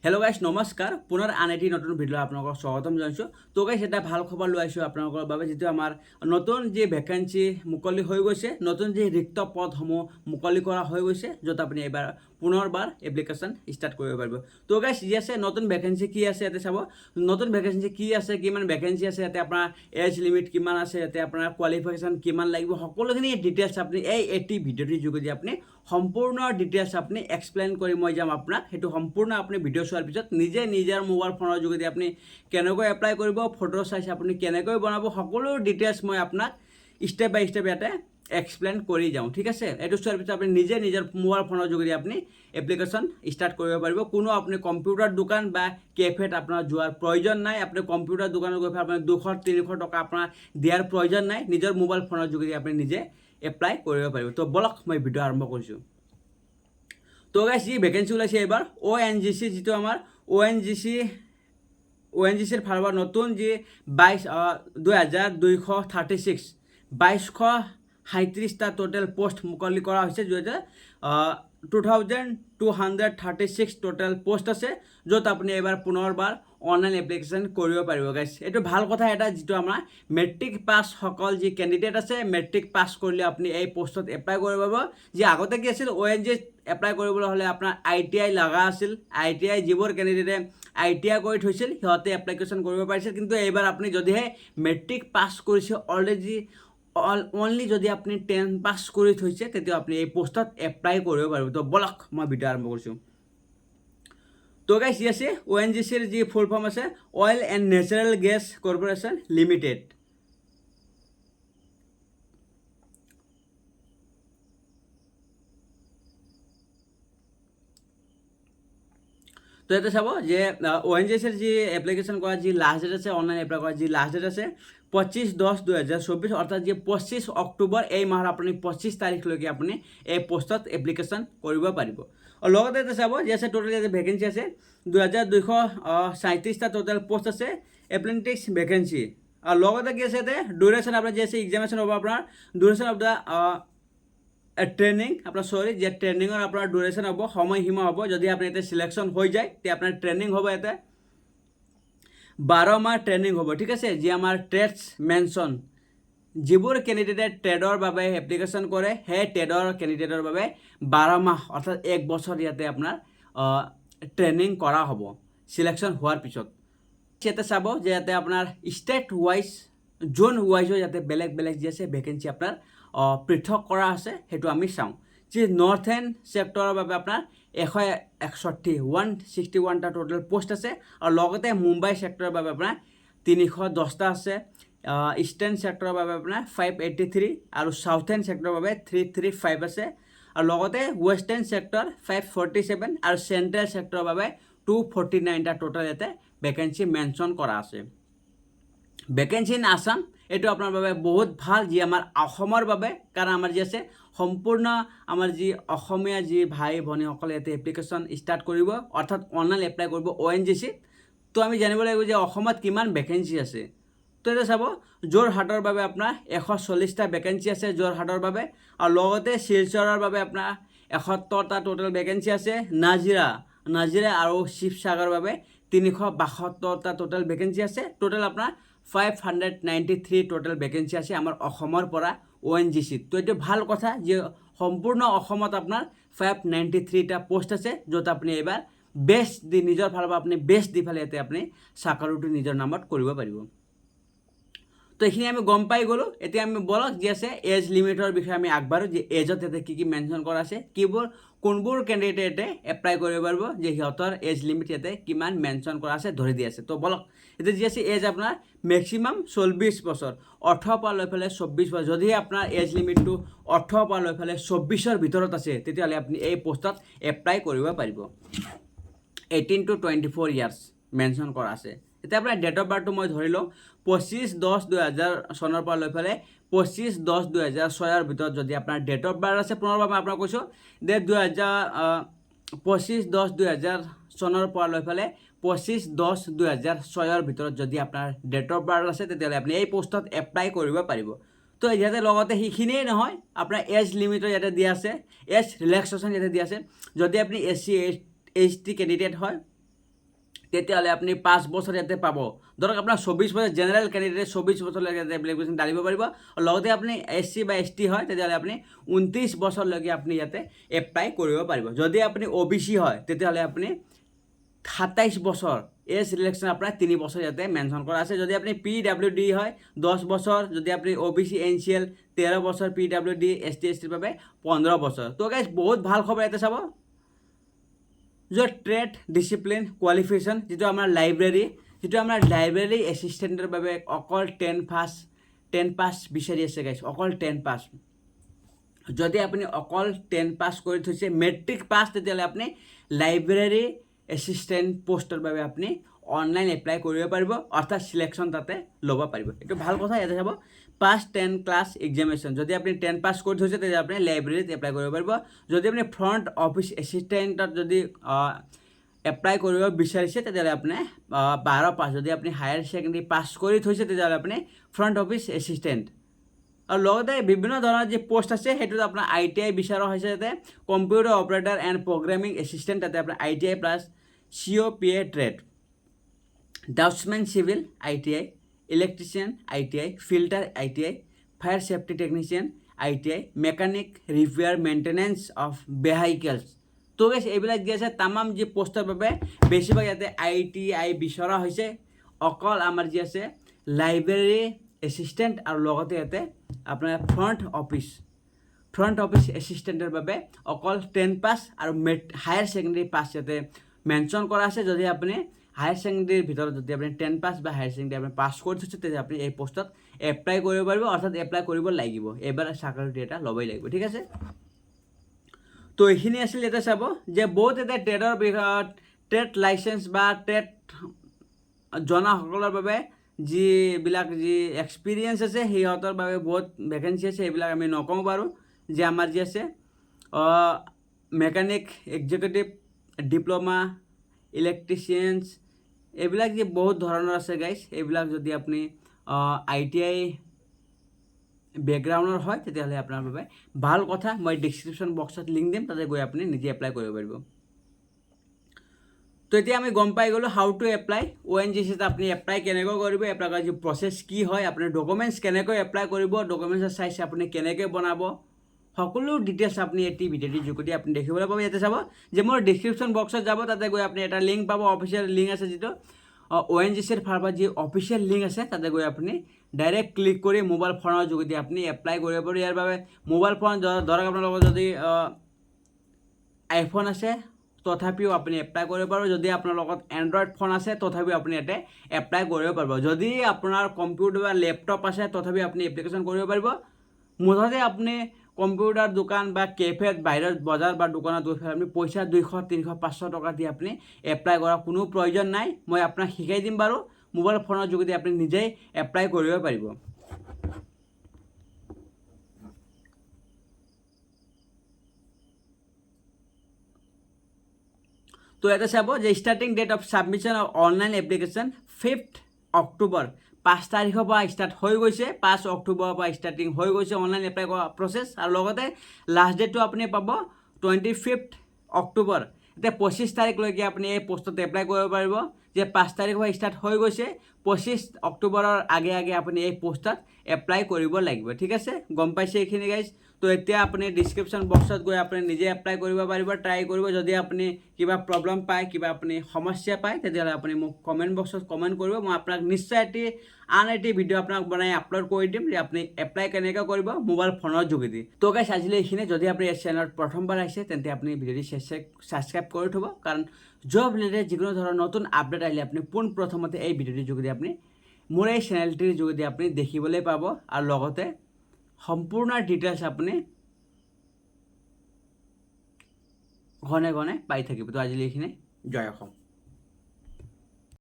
Hello' গাইছ নমস্কাৰ পুনৰ আন এটি নতুন ভিডিঅ' আপোনালোকক স্বাগতম জনাইছোঁ তো গাইছ এটা ভাল খবৰ লৈ আহিছোঁ আপোনালোকৰ বাবে যিটো আমাৰ নতুন যি ভেকেঞ্চি মুকলি হৈ গৈছে নতুন যি ৰিক্ত পদসমূহ মুকলি কৰা হৈ গৈছে য'ত আপুনি এবাৰ পুনৰবাৰ এপ্লিকেশ্যন ষ্টাৰ্ট কৰিব পাৰিব তো গাইছ যি আছে নতুন ভেকেঞ্চি কি আছে ইয়াতে চাব নতুন ভেকেঞ্চি কি আছে কিমান ভেকেঞ্চি আছে ইয়াতে আপোনাৰ এজ লিমিট কিমান আছে ইয়াতে আপোনাৰ কোৱালিফিকেশ্যন কিমান লাগিব সকলোখিনি ডিটেইলছ আপুনি এই ভিডিঅ'টিৰ যোগেদি আপুনি সম্পূৰ্ণ ডিটেইলছ আপুনি এক্সপ্লেইন কৰি মই যাম আপোনাক সেইটো সম্পূৰ্ণ আপুনি ভিডিঅ' চোৱাৰ পিছত নিজে নিজৰ মোবাইল ফোনৰ যোগেদি আপুনি কেনেকৈ এপ্লাই কৰিব ফটো চাইজ আপুনি কেনেকৈ বনাব সকলো ডিটেইলছ মই আপোনাক ষ্টেপ বাই ষ্টেপ ইয়াতে এক্সপ্লেইন কৰি যাওঁ ঠিক আছে এইটো চোৱাৰ পিছত আপুনি নিজে নিজৰ মোবাইল ফোনৰ যোগেদি আপুনি এপ্লিকেশ্যন ষ্টাৰ্ট কৰিব পাৰিব কোনো আপুনি কম্পিউটাৰ দোকান বা কেফেত আপোনাৰ যোৱাৰ প্ৰয়োজন নাই আপুনি কম্পিউটাৰ দোকানত গৈ আপুনি 200-300 টকা আপোনাৰ দিয়াৰ প্ৰয়োজন নাই নিজৰ মোবাইল ফোনৰ যোগেদি আপুনি নিজে এপ্লাই কৰিব পাৰিব তো বলক মই ভিডিঅ' আৰম্ভ কৰিছোঁ তো গাইছ যি ভেকেঞ্চি ওলাইছে এইবাৰ ONGC যিটো আমাৰ ONGCৰ ফালৰ পৰা নতুন যি 22,236টা টোটেল পোষ্ট মুকলি কৰা হৈছে যিহেতু 2,236 টোটেল পোষ্ট আছে য'ত আপুনি এবাৰ পুনৰবাৰ অনলাইন এপ্লিকেশ্যন কৰিব পাৰিব গাইছ এইটো ভাল কথা এটা যিটো আমাৰ মেট্ৰিক পাছ সকল যি কেণ্ডিডেট আছে মেট্ৰিক পাছ কৰিলে আপুনি এই পোষ্টত এপ্লাই কৰিব পাৰিব যি আগতে কি আছিল ONGC এপ্লাই কৰিবলৈ হ'লে আপোনাৰ ITI লগা আছিল ITI যিবোৰ কেণ্ডিডেটে ITI কৰি থৈছিল সিহঁতে এপ্লিকেশ্যন কৰিব পাৰিছিল কিন্তু এইবাৰ আপুনি যদিহে মেট্ৰিক পাছ কৰিছে অনলি যদি আপুনি 10 পাছ কৰি থৈছে তেতিয়া আপুনি এই পোষ্টত এপ্লাই কৰিব পাৰিব তো বলক মই ভিডিঅ' আৰম্ভ কৰিছোঁ তো গাইছ যি আছে ONGCৰ যি ফুল ফৰ্ম আছে oil and natural gas corporation limited তো ইয়াতে চাব যে ONGCৰ যি এপ্লিকেশ্যন কৰা যি লাষ্ট ডেট আছে অনলাইন এপ্লাই কৰা যি লাষ্ট ডেট আছে 25/10/2024 অৰ্থাৎ যে 25 অক্টোবৰ এই মাহৰ আপুনি 25 তাৰিখলৈকে আপুনি এই পোষ্টত এপ্লিকেশ্যন কৰিব পাৰিব আৰু লগতে ইয়াতে চাব যে আছে টোটেল ইয়াতে ভেকেঞ্চি আছে 2,237টা টোটেল পোষ্ট আছে এপ্ৰেণ্টিছ ভেকেঞ্চি আৰু লগতে কি আছে ইয়াতে ডিউৰেশ্যন আপোনাৰ যি আছে এক্সামিনেশ্যন হ'ব আপোনাৰ ডিউৰেশ্যন অফ দ্য ট্ৰেইনিং আপোনাৰ যে ট্ৰেইনিঙৰ আপোনাৰ ডিউৰেশ্যন হ'ব সময়সীমা হ'ব যদি আপুনি ইয়াতে চিলেকশ্যন হৈ যায় তেতিয়া আপোনাৰ ট্ৰেইনিং হ'ব ইয়াতে 12 মাহ ট্ৰেইনিং হ'ব ঠিক আছে যি আমাৰ ট্ৰেডছ মেনশ্যন যিবোৰ কেণ্ডিডেটে ট্ৰেডৰ বাবে এপ্লিকেশ্যন কৰে সেই ট্ৰেডৰ কেণ্ডিডেটৰ বাবে 12 মাহ অৰ্থাৎ 1 বছৰ ইয়াতে আপোনাৰ ট্ৰেইনিং কৰা হ'ব চিলেকশ্যন হোৱাৰ পিছত ইয়াতে চাব যে ইয়াতে আপোনাৰ ষ্টেট ৱাইজ জোন ৱাইজৰ ইয়াতে বেলেগ বেলেগ যি আছে ভেকেঞ্চি আপোনাৰ পৃথক কৰা আছে সেইটো আমি চাওঁ যি নৰ্থ-ইণ্ড চেক্টৰৰ বাবে আপোনাৰ 161টা টোটেল পোষ্ট আছে আৰু লগতে মুম্বাই চেক্টৰৰ বাবে আপোনাৰ 310টা আছে ইষ্টাৰ্ণ চেক্টৰৰ বাবে আপোনাৰ 583 আৰু চাউথাৰ্ণ চেক্টৰৰ বাবে 335 আছে আৰু লগতে ৱেষ্টাৰ্ণ চেক্টৰ 547 আৰু চেণ্ট্ৰেল চেক্টৰৰ বাবে 249টা টোটেল ইয়াতে ভেকেঞ্চি মেনশ্যন কৰা আছে ভেকেঞ্চি ইন আসাম এইটো আপোনাৰ বাবে বহুত ভাল যি আমাৰ অসমৰ বাবে কাৰণ আমাৰ যি আছে সম্পূৰ্ণ আমাৰ যি অসমীয়া যি ভাই ভনীসকলে ইয়াতে এপ্লিকেশ্যন ষ্টাৰ্ট কৰিব অৰ্থাৎ অনলাইন এপ্লাই কৰিব ONGC তো আমি জানিব লাগিব যে অসমত কিমান ভেকেঞ্চি আছে তো এতিয়া চাব যোৰহাটৰ বাবে আপোনাৰ 140টা ভেকেঞ্চি আছে যোৰহাটৰ বাবে আৰু লগতে শিলচৰৰ বাবে আপোনাৰ 71টা টোটেল ভেকেঞ্চি আছে নাজিৰা আৰু শিৱসাগৰৰ বাবে 372টা টোটেল ভেকেঞ্চি আছে টোটেল আপোনাৰ 593 টোটেল ভেকেঞ্চি আছে আমাৰ অসমৰ পৰা ONGC তো এইটো ভাল কথা যে সম্পূৰ্ণ অসমত আপোনাৰ 593টা পোষ্ট আছে য'ত আপুনি এইবাৰ বেষ্ট দি নিজৰ ফালৰ পৰা আপুনি বেষ্ট দি ফালে ইয়াতে আপুনি চাকৰিটো নিজৰ নামত কৰিব পাৰিব তো এইখিনি আমি গম পাই গ'লোঁ এতিয়া আমি বলক যি আছে এজ লিমিটৰ বিষয়ে আমি আগবাঢ়ো যে এজত ইয়াতে কি মেনশ্যন কৰা আছে কোনবোৰ কেণ্ডিডেটে এপ্লাই কৰিব পাৰিব যে সিহঁতৰ এজ লিমিট ইয়াতে কিমান মেনশ্যন কৰা আছে ধৰি দি আছে তো বলক এতিয়া যি আছে এজ আপোনাৰ মেক্সিমাম 40 বছৰ 18 পৰা লৈ পেলাই 24 বছৰ যদি আপোনাৰ এজ লিমিটটো 18 পৰা লৈ পেলাই 24ৰ ভিতৰত আছে তেতিয়াহ'লে আপুনি এই পোষ্টত এপ্লাই কৰিব পাৰিব 18 to 24 ইয়াৰ্ছ মেনশ্যন কৰা আছে এতিয়া আপোনাৰ ডেট অফ বাৰ্থটো মই ধৰি লওঁ 25/10/2000 চনৰ পৰা লৈ পেলাই 25/10/2006ৰ ভিতৰত যদি আপোনাৰ ডেট অফ বাৰ্থ আছে পুনৰবাৰ মই আপোনাক কৈছোঁ যে 25/10/2000 চনৰ পৰা লৈ পেলাই 25/10/2006ৰ ভিতৰত যদি আপোনাৰ ডেট অফ বাৰ্থ আছে তেতিয়াহ'লে আপুনি এই পোষ্টত এপ্লাই কৰিব পাৰিব তো ইয়াতে লগতে সেইখিনিয়ে নহয় আপোনাৰ এজ লিমিটৰ ইয়াতে দিয়া আছে এজ ৰিলেক্সেশ্যন ইয়াতে দিয়া আছে যদি আপুনি SC ST কেণ্ডিডেট হয় তেতিয়াহ'লে আপুনি 5 বছৰ ইয়াতে পাব। ধৰক আপোনাৰ 24 বছৰ জেনেৰেল কেণ্ডিডেট 24 বছৰলৈকে ইয়াতে এপ্লিকেশ্যন ঢালিব পাৰিব। লগতে আপুনি SC বা ST হয় তেতিয়াহ'লে আপুনি 29 বছৰলৈকে আপুনি ইয়াতে এপ্লাই কৰিব পাৰিব। যদি আপুনি OBC হয় তেতিয়াহ'লে আপুনি 27 বছৰ, এজ ৰিলেক্সন আপোনাৰ 3 বছৰ ইয়াতে মেনশ্যন কৰা আছে। যদি আপুনি PWD হয় 10 বছৰ, যদি আপুনি OBC NCL 13 বছৰ, PWD ST STৰ বাবে 15 বছৰ। তো গাইজ বহুত ভাল খবৰ ইয়াতে চাব। য'ত ট্ৰেড ডিচিপ্লিন কোৱালিফিকেশ্যন যিটো আমাৰ লাইব্ৰেৰী এছিষ্টেণ্টৰ বাবে অকল 10 পাছ বিচাৰি আছে গাইজ, অকল 10 পাছ। যদি আপুনি অকল 10 পাছ কৰি থৈছে, মেট্ৰিক পাছ, তেতিয়াহ'লে আপুনি লাইব্ৰেৰী এছিষ্টেণ্ট পোষ্টৰ বাবে আপুনি অনলাইন এপ্লাই কৰিব পাৰিব, অৰ্থাৎ চিলেকশ্যন তাতে ল'ব পাৰিব। এইটো ভাল কথা। ইয়াতে চাব পাছ 10 ক্লাছ এক্সামিনেশ্যন। যদি আপুনি 10 পাছ কৰি থৈছে তেতিয়া আপুনি লাইব্ৰেৰীত এপ্লাই কৰিব পাৰিব। যদি আপুনি ফ্ৰণ্ট অফিচ এছিষ্টেণ্টত যদি এপ্লাই কৰিব বিচাৰিছে তেতিয়াহ'লে আপুনি 12 পাছ। যদি আপুনি হায়াৰ ছেকেণ্ডেৰী পাছ কৰি থৈছে তেতিয়াহ'লে আপুনি ফ্ৰণ্ট অফিচ এছিষ্টেণ্ট। আৰু লগতে বিভিন্ন ধৰণৰ যি পোষ্ট আছে সেইটোত আপোনাৰ ITI বিচৰা হৈছে, যাতে computer operator and programming assistant, তাতে আপোনাৰ ITI plus COPA trade, draughtsman civil ITI, electrician ITI, fitter ITI, fire safety technician ITI, mechanic repair maintenance of vehicles. তো গেছ এইবিলাক যি আছে তামাম যি পোষ্টৰ বাবে বেছিভাগ ইয়াতে ITI বিচৰা হৈছে। অকল আমাৰ যি আছে লাইব্ৰেৰী এছিষ্টেণ্ট আৰু লগতে ইয়াতে আপোনাৰ ফ্ৰণ্ট অফিচ এছিষ্টেণ্টৰ বাবে অকল 10 পাছ আৰু হায়াৰ ছেকেণ্ডেৰী পাছ ইয়াতে মেনশ্যন কৰা আছে। যদি আপুনি হায়াৰ ছেকেণ্ডেৰীৰ ভিতৰত যদি আপুনি 10 পাছ বা হায়াৰ ছেকেণ্ডেৰী আপুনি পাছ কৰি থৈছে তেতিয়া আপুনি এই পোষ্টত এপ্লাই কৰিব পাৰিব, অৰ্থাৎ এপ্লাই কৰিব লাগিব। এবাৰ চাকৰিটো এটা ল'বই লাগিব, ঠিক আছে। তো এইখিনি আছিল। ইয়াতে চাব যে বহুত এটা ট্ৰেডৰ বিষয়ত ট্ৰেড লাইচেঞ্চ বা ট্ৰেড জনাসকলৰ বাবে যি এক্সপিৰিয়েঞ্চ আছে সিহঁতৰ বাবে বহুত ভেকেঞ্চি আছে। সেইবিলাক আমি নকওঁ বাৰু। যে আমাৰ যি আছে মেকানিক এক্সিকিউটিভ ডিপ্ল'মা, ইলেক্ট্ৰিচিয়ানছ, এইবিলাক যে বহুত ধৰণৰ আছে গাইজ। এইবিলাক যদি আপুনি ITI বেকগ্ৰাউণ্ডৰ হয় তেতিয়াহ'লে আপোনাৰ বাবে ভাল কথা। মই ডিছক্ৰিপশ্যন বক্সত লিংক দিম, তাতে গৈ আপুনি নিজে এপ্লাই কৰিব পাৰিব। তো এতিয়া আমি গম পাই গ'লোঁ হাউ টু এপ্লাই ONGCত আপুনি এপ্লাই কেনেকৈ কৰিব, এপ্লাই কৰাৰ যি প্ৰচেছ কি হয়, আপুনি ডকুমেণ্টছ কেনেকৈ এপ্লাই কৰিব, ডকুমেণ্টছৰ চাইজ আপুনি কেনেকৈ বনাব, সকলো ডিটেইলছ আপুনি এই ভিডিঅ'টিৰ যোগেদি আপুনি দেখিবলৈ পাব। ইয়াতে চাব যে মোৰ ডিছক্ৰিপশ্যন বক্সত যাব, তাতে গৈ আপুনি এটা লিংক পাব, অফিচিয়েল লিংক আছে যিটো ONGCৰ ফালৰ পৰা যি অফিচিয়েল লিংক আছে তাতে গৈ আপুনি ডাইৰেক্ট ক্লিক কৰি মোবাইল ফোনৰ যোগেদি আপুনি এপ্লাই কৰিব পাৰিব। ইয়াৰ বাবে মোবাইল ফোন ধৰক আপোনাৰ লগত যদি iPhone আছে তথাপিও আপুনি এপ্লাই কৰিব পাৰিব। যদি আপোনাৰ লগত এণ্ড্ৰইড ফোন আছে তথাপিও আপুনি ইয়াতে এপ্লাই কৰিব পাৰিব। যদি আপোনাৰ কম্পিউটাৰ বা লেপটপ আছে তথাপিও আপুনি এপ্লিকেশ্যন কৰিব পাৰিব। মুঠতে আপুনি কম্পিউটাৰ দোকান বা কেফেত, বাহিৰত বজাৰ বা দোকানত গৈ আপুনি পইচা 200, 300, 500 টকা দি আপুনি এপ্লাই কৰাৰ কোনো প্ৰয়োজন নাই। মই আপোনাক শিকাই দিম বাৰু। মোবাইল ফোনৰ যোগেদি আপুনি নিজেই এপ্লাই কৰিব পাৰিব। তো ইয়াতে চাব যে starting date of submission of online application 5 October, 5 তাৰিখৰ পৰা ষ্টাৰ্ট হৈ গৈছে। 5 অক্টোবৰৰ পৰা ষ্টাৰ্টিং হৈ গৈছে অনলাইন এপ্লাই কৰা প্ৰচেছ। আৰু লগতে লাষ্ট ডেটটো আপুনি পাব 25 অক্টোবৰ। এতিয়া 25 তাৰিখলৈকে আপুনি এই পোষ্টত এপ্লাই কৰিব পাৰিব। যে 5 তাৰিখৰ পৰা ষ্টাৰ্ট হৈ গৈছে, 25 অক্টোবৰৰ আগে আগে আপুনি এই পোষ্টত এপ্লাই কৰিব লাগিব, ঠিক আছে। গম পাইছে এইখিনি গাইজ। তো এতিয়া আপুনি ডিছক্ৰিপশ্যন বক্সত গৈ আপুনি নিজে এপ্লাই কৰিব পাৰিব, ট্ৰাই কৰিব। যদি আপুনি কিবা প্ৰব্লেম পায়, কিবা আপুনি সমস্যা পায় তেতিয়াহ'লে আপুনি মোক কমেণ্ট বক্সত কমেণ্ট কৰিব। মই আপোনাক নিশ্চয় আন এটি ভিডিঅ' আপোনাক বনাই আপলোড কৰি দিম যে আপুনি এপ্লাই কেনেকৈ কৰিব মোবাইল ফোনৰ যোগেদি। তো গাইজ আজিলৈ এইখিনি। যদি আপুনি এই চেনেলত প্ৰথমবাৰ আহিছে তেন্তে আপুনি ভিডিঅ'টি ছাবস্ক্ৰাইব কৰি থ'ব, কাৰণ জব ৰিলেটেড যিকোনো ধৰণৰ নতুন আপডেট আহিলে আপুনি পোনপ্ৰথমতে এই ভিডিঅ'টিৰ যোগেদি আপুনি মোৰ এই চেনেলটিৰ যোগেদি আপুনি দেখিবলৈ পাব। আৰু লগতে সম্পূৰ্ণ ডিটেইলছ আপুনি ঘনে ঘনে পাই থাকিব। তো আজিলৈ এইখিনি। জয় অসম।